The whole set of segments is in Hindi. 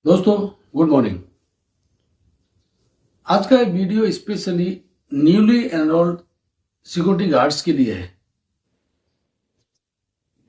दोस्तों गुड मॉर्निंग। आज का एक video specially newly enrolled security guards के लिए है,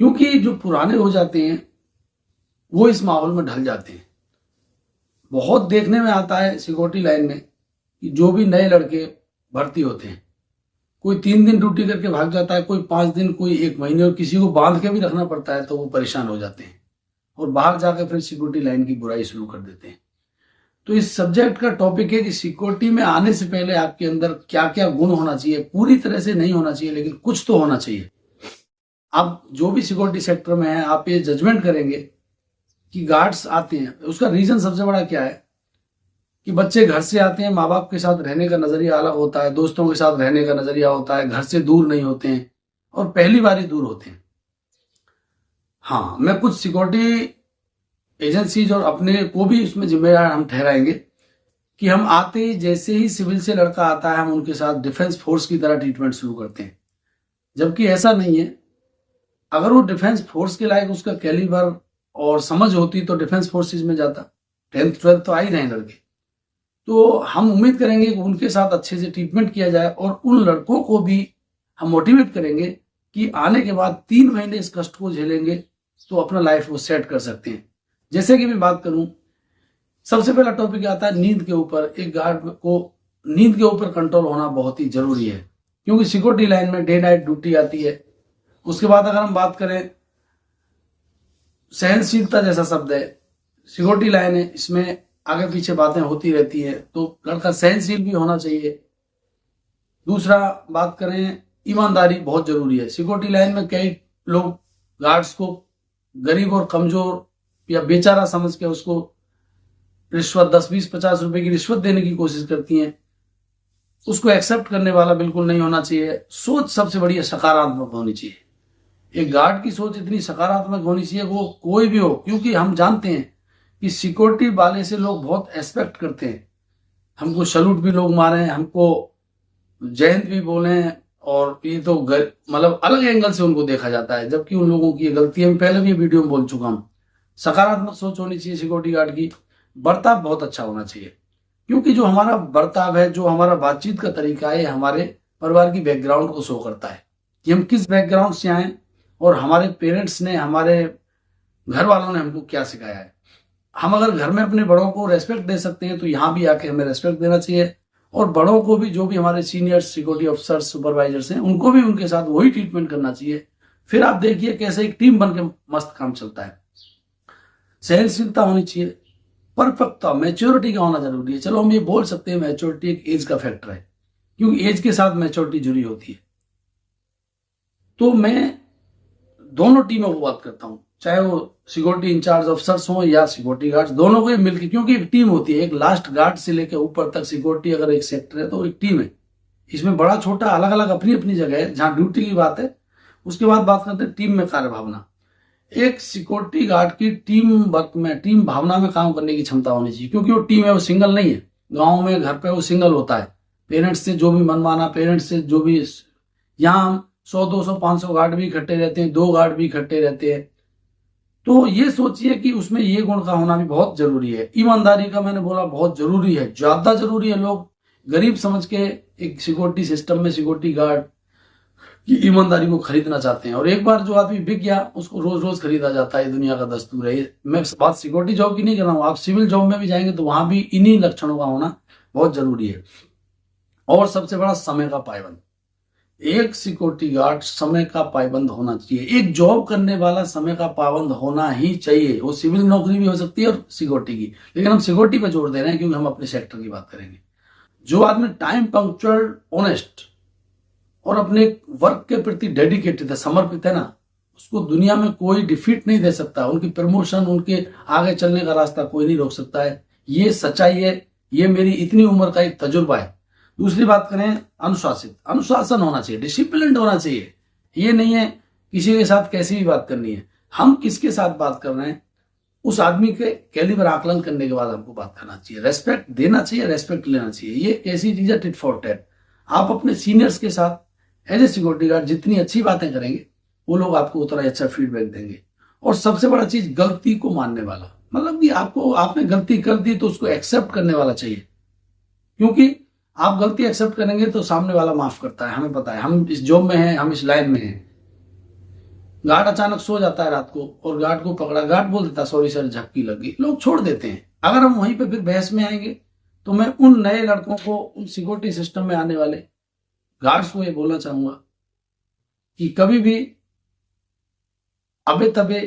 क्योंकि जो पुराने हो जाते हैं वो इस माहौल में ढल जाते हैं। बहुत देखने में आता है सिक्योरिटी लाइन में कि जो भी नए लड़के भर्ती होते हैं, कोई 3 दिन ड्यूटी करके भाग जाता है, कोई 5 दिन, कोई 1 महीने, और किसी को बांध के भी रखना पड़ता है तो वो परेशान हो जाते हैं और बाहर जाकर फिर सिक्योरिटी लाइन की बुराई शुरू कर देते हैं। तो इस सब्जेक्ट का टॉपिक है कि सिक्योरिटी में आने से पहले आपके अंदर क्या क्या गुण होना चाहिए। पूरी तरह से नहीं होना चाहिए, लेकिन कुछ तो होना चाहिए। आप जो भी सिक्योरिटी सेक्टर में है, आप ये जजमेंट करेंगे कि गार्ड्स आते हैं, उसका रीजन सबसे बड़ा क्या है कि बच्चे घर से आते हैं, माँ बाप के साथ रहने का नजरिया अलग होता है, दोस्तों के साथ रहने का नजरिया होता है, घर से दूर नहीं होते हैं और पहली बार ही दूर होते हैं। हाँ, मैं कुछ सिक्योरिटी एजेंसीज और अपने को भी इसमें जिम्मेदार हम ठहराएंगे कि हम आते ही जैसे ही सिविल से लड़का आता है, हम उनके साथ डिफेंस फोर्स की तरह ट्रीटमेंट शुरू करते हैं, जबकि ऐसा नहीं है। अगर वो डिफेंस फोर्स के लायक उसका कैलिबर और समझ होती तो डिफेंस फोर्सेज में जाता। 10th 12th तो आ ही रहे लड़के, तो हम उम्मीद करेंगे कि उनके साथ अच्छे से ट्रीटमेंट किया जाए और उन लड़कों को भी हम मोटिवेट करेंगे कि आने के बाद 3 महीने इस कष्ट को झेलेंगे तो अपना लाइफ वो सेट कर सकते हैं। जैसे कि मैं बात करूं, सबसे पहला टॉपिक आता है नींद के ऊपर। एक गार्ड को नींद के ऊपर कंट्रोल होना बहुत ही जरूरी है, क्योंकि सिक्योरिटी लाइन में डे नाइट ड्यूटी आती है। उसके बाद अगर हम बात करें, सहनशीलता जैसा शब्द है, सिक्योरिटी लाइन है, इसमें आगे पीछे बातें होती रहती है, तो लड़का सहनशील भी होना चाहिए। दूसरा बात करें, ईमानदारी बहुत जरूरी है। सिक्योरिटी लाइन में कई लोग गार्ड्स को गरीब और कमजोर या बेचारा समझ के उसको रिश्वत 10, 20, 50 रुपए की रिश्वत देने की कोशिश करती हैं। उसको एक्सेप्ट करने वाला बिल्कुल नहीं होना चाहिए। सोच सबसे बड़ी सकारात्मक होनी चाहिए। एक गार्ड की सोच इतनी सकारात्मक होनी चाहिए, वो कोई भी हो, क्योंकि हम जानते हैं कि सिक्योरिटी वाले से लोग बहुत एक्सपेक्ट करते हैं। हमको सैल्यूट भी लोग मारे, हमको जय हिंद भी बोले, और ये तो मतलब अलग एंगल से उनको देखा जाता है, जबकि उन लोगों की गलती है। पहले भी वीडियो में बोल चुका हूं। सकारात्मक सोच होनी चाहिए सिक्योरिटी गार्ड की। बर्ताव बहुत अच्छा होना चाहिए, क्योंकि जो हमारा बर्ताव है, जो हमारा बातचीत का तरीका है, हमारे परिवार की बैकग्राउंड को शो करता है कि हम किस बैकग्राउंड से आए और हमारे पेरेंट्स ने, हमारे घर वालों ने हमको क्या सिखाया है। हम अगर घर में अपने बड़ों को रेस्पेक्ट दे सकते हैं तो यहाँ भी आके हमें रेस्पेक्ट देना चाहिए, और बड़ों को भी, जो भी हमारे सीनियर सिक्योरिटी ऑफिसर्स, सुपरवाइजर्स हैं, उनको भी उनके साथ वही ट्रीटमेंट करना चाहिए। फिर आप देखिए कैसे एक टीम बन के मस्त काम चलता है। सहनशीलता होनी चाहिए, परफेक्टता, मैच्योरिटी का होना जरूरी है। चलो हम ये बोल सकते हैं मैच्योरिटी एक एज का फैक्टर है, क्योंकि एज के साथ मैच्योरिटी जुड़ी होती है। तो मैं दोनों टीमों को बात करता हूं, चाहे वो सिक्योरिटी इंचार्ज ऑफिसर्स हो या सिक्योरिटी गार्ड्स, दोनों को मिलकर, क्योंकि एक टीम होती है। एक लास्ट गार्ड से लेकर ऊपर तक सिक्योरिटी अगर एक सेक्टर है तो एक टीम है। इसमें बड़ा छोटा अलग अलग अपनी अपनी जगह है जहां ड्यूटी की बात है। उसके बाद बात करते हैं टीम में कार्य भावना। एक सिक्योरिटी गार्ड की टीम वर्क में, टीम भावना में काम करने की क्षमता होनी चाहिए, क्योंकि वो टीम है, वो सिंगल नहीं है। गांव में, घर पे वो सिंगल होता है। पेरेंट्स से जो भी मनमाना, पेरेंट्स से जो भी, यहाँ 100, 200, 500 गार्ड भी इकट्ठे रहते हैं, 2 गार्ड भी इकट्ठे रहते हैं। तो ये सोचिए कि उसमें ये गुण का होना भी बहुत जरूरी है। ईमानदारी का मैंने बोला बहुत जरूरी है, ज्यादा जरूरी है। लोग गरीब समझ के एक सिक्योरिटी सिस्टम में सिक्योरिटी गार्ड की ईमानदारी को खरीदना चाहते हैं, और एक बार जो आदमी बिक गया उसको रोज रोज खरीदा जाता है। दुनिया का दस्तूर है। मैं बात सिक्योरिटी जॉब की नहीं कर रहा हूं, आप सिविल जॉब में भी जाएंगे तो वहां भी इन्हीं लक्षणों का होना बहुत जरूरी है। और सबसे बड़ा, समय का पाबंद। एक सिक्योरिटी गार्ड समय का पाबंद होना चाहिए। एक जॉब करने वाला समय का पाबंद होना ही चाहिए। वो सिविल नौकरी भी हो सकती है और सिक्योरिटी की, लेकिन हम सिक्योरिटी पे जोर दे रहे हैं क्योंकि हम अपने सेक्टर की बात करेंगे। जो आदमी टाइम पंक्चुअल, ऑनेस्ट और अपने वर्क के प्रति डेडिकेटेड है, समर्पित है ना, उसको दुनिया में कोई डिफीट नहीं दे सकता। उनकी प्रमोशन, उनके आगे चलने का रास्ता कोई नहीं रोक सकता है। ये सच्चाई है, ये मेरी इतनी उम्र का एक तजुर्बा है। दूसरी बात करें, अनुशासित, अनुशासन होना चाहिए, डिसिप्लिन होना चाहिए। ये नहीं है किसी के साथ कैसी भी बात करनी है। हम किसके साथ बात कर रहे हैं, उस आदमी के कैलिबर आकलन करने के बाद हमको बात करना चाहिए। रेस्पेक्ट देना चाहिए, रेस्पेक्ट लेना चाहिए। ये कैसी चीज है, टिट फॉर टैट। आप अपने सीनियर्स के साथ एज ए सिक्योरिटी गार्ड जितनी अच्छी बातें करेंगे, वो लोग आपको उतना अच्छा फीडबैक देंगे। और सबसे बड़ा चीज, गलती को मानने वाला। मतलब कि आपको आपने गलती कर दी तो उसको एक्सेप्ट करने वाला चाहिए, क्योंकि आप गलती एक्सेप्ट करेंगे तो सामने वाला माफ करता है। हमें पता है, हम इस जॉब में हैं, हम इस लाइन में हैं। गार्ड अचानक सो जाता है रात को और गार्ड को पकड़ा, गार्ड बोल देता सॉरी सर झपकी लग गई, लोग छोड़ देते हैं। अगर हम वहीं पे फिर बहस में आएंगे तो मैं उन नए लड़कों को, उन सिक्योरिटी सिस्टम में आने वाले गार्ड्स को ये बोलना चाहूंगा कि कभी भी अबे तबे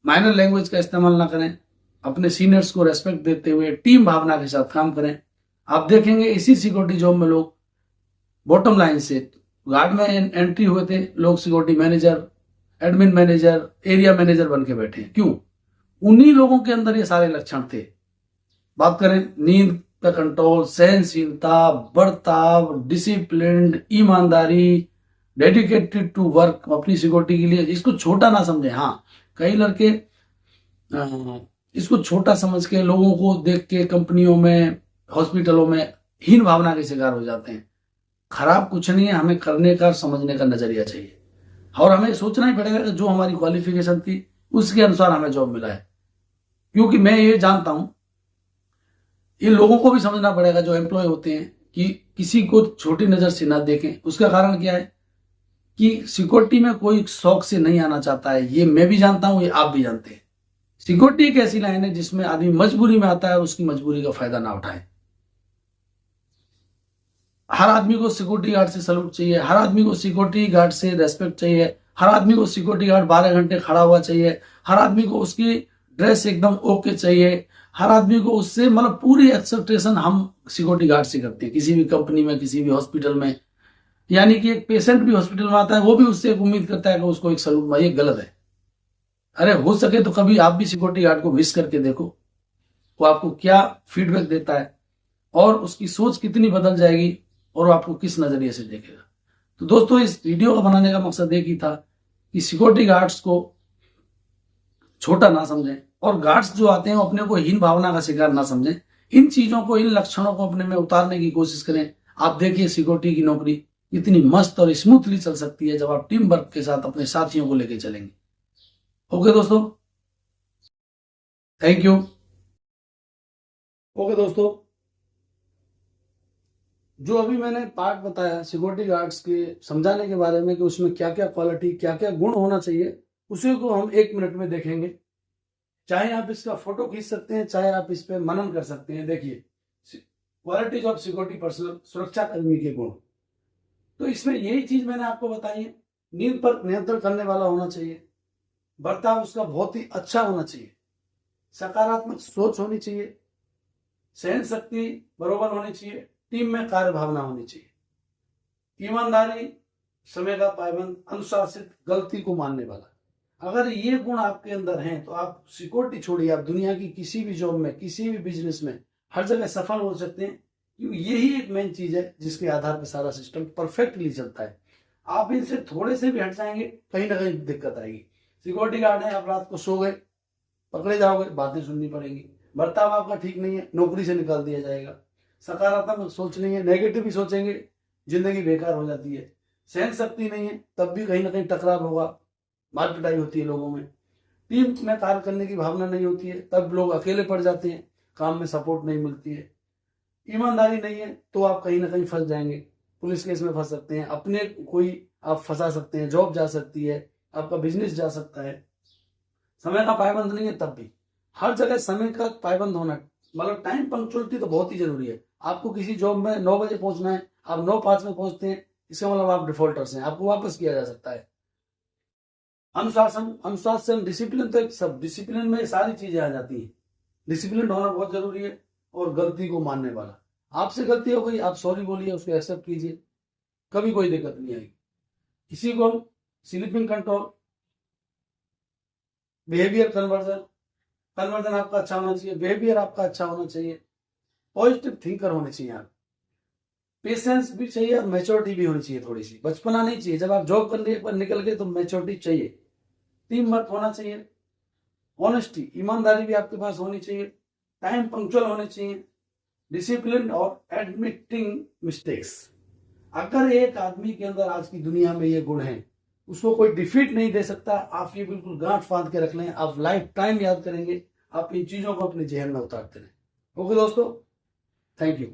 माइनर लैंग्वेज का इस्तेमाल ना करें, अपने सीनियर्स को रेस्पेक्ट देते हुए टीम भावना के साथ काम करें। आप देखेंगे इसी सिक्योरिटी जॉब में लोग बॉटम लाइन से गार्ड में एंट्री हुए थे, लोग security manager, admin manager, area manager बन के बैठे हैं। क्यों? उन्हीं लोगों के अंदर ये सारे लक्षण थे। बात करें नींद का कंट्रोल, सहनशीलता, बर्ताव, डिसिप्लिन, ईमानदारी, डेडिकेटेड टू वर्क, अपनी सिक्योरिटी के लिए। इसको छोटा ना समझे। हाँ, कई लड़के इसको छोटा समझ के लोगों को देख के कंपनियों में, हॉस्पिटलों में हीन भावना के शिकार हो जाते हैं। खराब कुछ नहीं है, हमें करने का, समझने का नजरिया चाहिए और हमें सोचना ही पड़ेगा कि जो हमारी क्वालिफिकेशन थी उसके अनुसार हमें जॉब मिला है। क्योंकि मैं ये जानता हूं, ये लोगों को भी समझना पड़ेगा जो एम्प्लॉय होते हैं कि किसी को छोटी नजर से ना देखें। उसका कारण क्या है कि सिक्योरिटी में कोई शौक से नहीं आना चाहता है। ये मैं भी जानता हूं, ये आप भी जानते हैं। सिक्योरिटी एक ऐसी लाइन है जिसमें आदमी मजबूरी में आता है और उसकी मजबूरी का फायदा ना उठाए। हर आदमी को सिक्योरिटी गार्ड से सलूट चाहिए, हर आदमी को सिक्योरिटी गार्ड से रेस्पेक्ट चाहिए, हर आदमी को सिक्योरिटी गार्ड 12 घंटे खड़ा हुआ चाहिए, हर आदमी को उसकी ड्रेस एकदम ओके चाहिए, हर आदमी को उससे मतलब पूरी एक्सेप्टेशन हम सिक्योरिटी गार्ड से करते हैं। किसी भी कंपनी में, किसी भी हॉस्पिटल में, यानी कि एक पेशेंट भी हॉस्पिटल में आता है, वो भी उससे एक उम्मीद करता है कि उसको एक सलूट मारे। ये गलत है। अरे हो सके तो कभी आप भी सिक्योरिटी गार्ड को विश करके देखो, वो आपको क्या फीडबैक देता है और उसकी सोच कितनी बदल जाएगी और वो आपको किस नजरिए से देखेगा। तो दोस्तों, इस वीडियो को बनाने का मकसद एक ही था कि सिक्योरिटी गार्ड्स को छोटा ना समझें और गार्ड्स जो आते हैं वो अपने को हीन भावना का शिकार ना समझें। इन चीजों को, इन लक्षणों को अपने में उतारने की कोशिश करें। आप देखिए सिक्योरिटी की नौकरी कितनी मस्त और स्मूथली चल सकती है जब आप टीम वर्क के साथ अपने साथियों को लेकर चलेंगे। ओके दोस्तों, थैंक यू। ओके दोस्तों, जो अभी मैंने पार्ट बताया सिक्योरिटी गार्ड्स के समझाने के बारे में कि उसमें क्या क्या क्वालिटी, क्या क्या गुण होना चाहिए, उसी को हम 1 मिनट में देखेंगे। चाहे आप इसका फोटो खींच सकते हैं, चाहे आप इस पे मनन कर सकते हैं। देखिए, क्वालिटीज ऑफ सिक्योरिटी पर्सनल, सुरक्षा कर्मी के गुण। तो इसमें यही चीज मैंने आपको बताई है। नींद पर नियंत्रण करने वाला होना चाहिए, बर्ताव उसका बहुत ही अच्छा होना चाहिए, सकारात्मक सोच होनी चाहिए, सहन शक्ति बरोबर होनी चाहिए, टीम में कार्य भावना होनी चाहिए, ईमानदारी, समय का पाबंद, अनुशासित, गलती को मानने वाला। अगर ये गुण आपके अंदर हैं तो आप सिक्योरिटी छोड़िए, आप दुनिया की किसी भी जॉब में, किसी भी बिजनेस में, हर जगह सफल हो सकते हैं। क्योंकि यही एक मेन चीज है जिसके आधार पर सारा सिस्टम परफेक्टली चलता है। आप इनसे थोड़े से भी हट जाएंगे, कहीं ना कहीं दिक्कत आएगी। सिक्योरिटी गार्ड है, आप रात को सो गए, पकड़े जाओगे, बातें सुननी पड़ेंगी। बर्ताव आपका ठीक नहीं है, नौकरी से निकाल दिया जाएगा। सकारात्मक सोच नहीं है, नेगेटिव ही सोचेंगे, जिंदगी बेकार हो जाती है। सहन शक्ति नहीं है, तब भी कहीं ना कहीं टकराव होगा, मार पिटाई होती है लोगों में। टीम में कार्य करने की भावना नहीं होती है, तब लोग अकेले पड़ जाते हैं, काम में सपोर्ट नहीं मिलती है। ईमानदारी नहीं है तो आप कहीं ना कहीं फंस जाएंगे, पुलिस केस में फंस सकते हैं, अपने कोई आप फंसा सकते हैं, जॉब जा सकती है, आपका बिजनेस जा सकता है। समय का पाबंद नहीं है, तब भी हर जगह समय का पाबंद होना, मतलब टाइम पंक्चुअलिटी तो बहुत ही जरूरी है। आपको किसी जॉब में 9 बजे पहुंचना है, आप 9:05 में पहुंचते हैं, इसका मतलब आप डिफॉल्टर्स हैं, आपको वापस किया जा सकता है। अनुशासन, डिसिप्लिन, तो एक सब डिसिप्लिन में सारी चीजें आ जाती हैं। डिसिप्लिन होना बहुत जरूरी है और गलती को मानने वाला। आपसे गलती हो गई, आप सॉरी बोलिए, उसको एक्सेप्ट कीजिए, कभी कोई दिक्कत नहीं आएगी। इसी को हम स्लीपिंग कंट्रोल, बिहेवियर कन्वर्जन आपका अच्छा होना चाहिए, बिहेवियर आपका अच्छा होना चाहिए, पॉजिटिव थिंकर होने चाहिए आप, पेशेंस भी चाहिए और मैच्योरिटी भी होनी चाहिए। थोड़ी सी बचपना नहीं चाहिए, जब आप जॉब करने एक बार निकल गए तो मैच्योरिटी चाहिए। टीम वर्क होना चाहिए, ऑनेस्टी, ईमानदारी भी आपके पास होनी चाहिए, टाइम पंक्चुअल होने चाहिए, डिसिप्लिन और एडमिटिंग मिस्टेक्स। अगर एक आदमी के अंदर आज की दुनिया में ये गुण है, उसको कोई डिफीट नहीं दे सकता। आप ये बिल्कुल गांठ फांद के रख लें, आप लाइफ टाइम याद करेंगे। आप इन चीजों को अपने जहन में उतारते रहें। ओके दोस्तों, थैंक यू।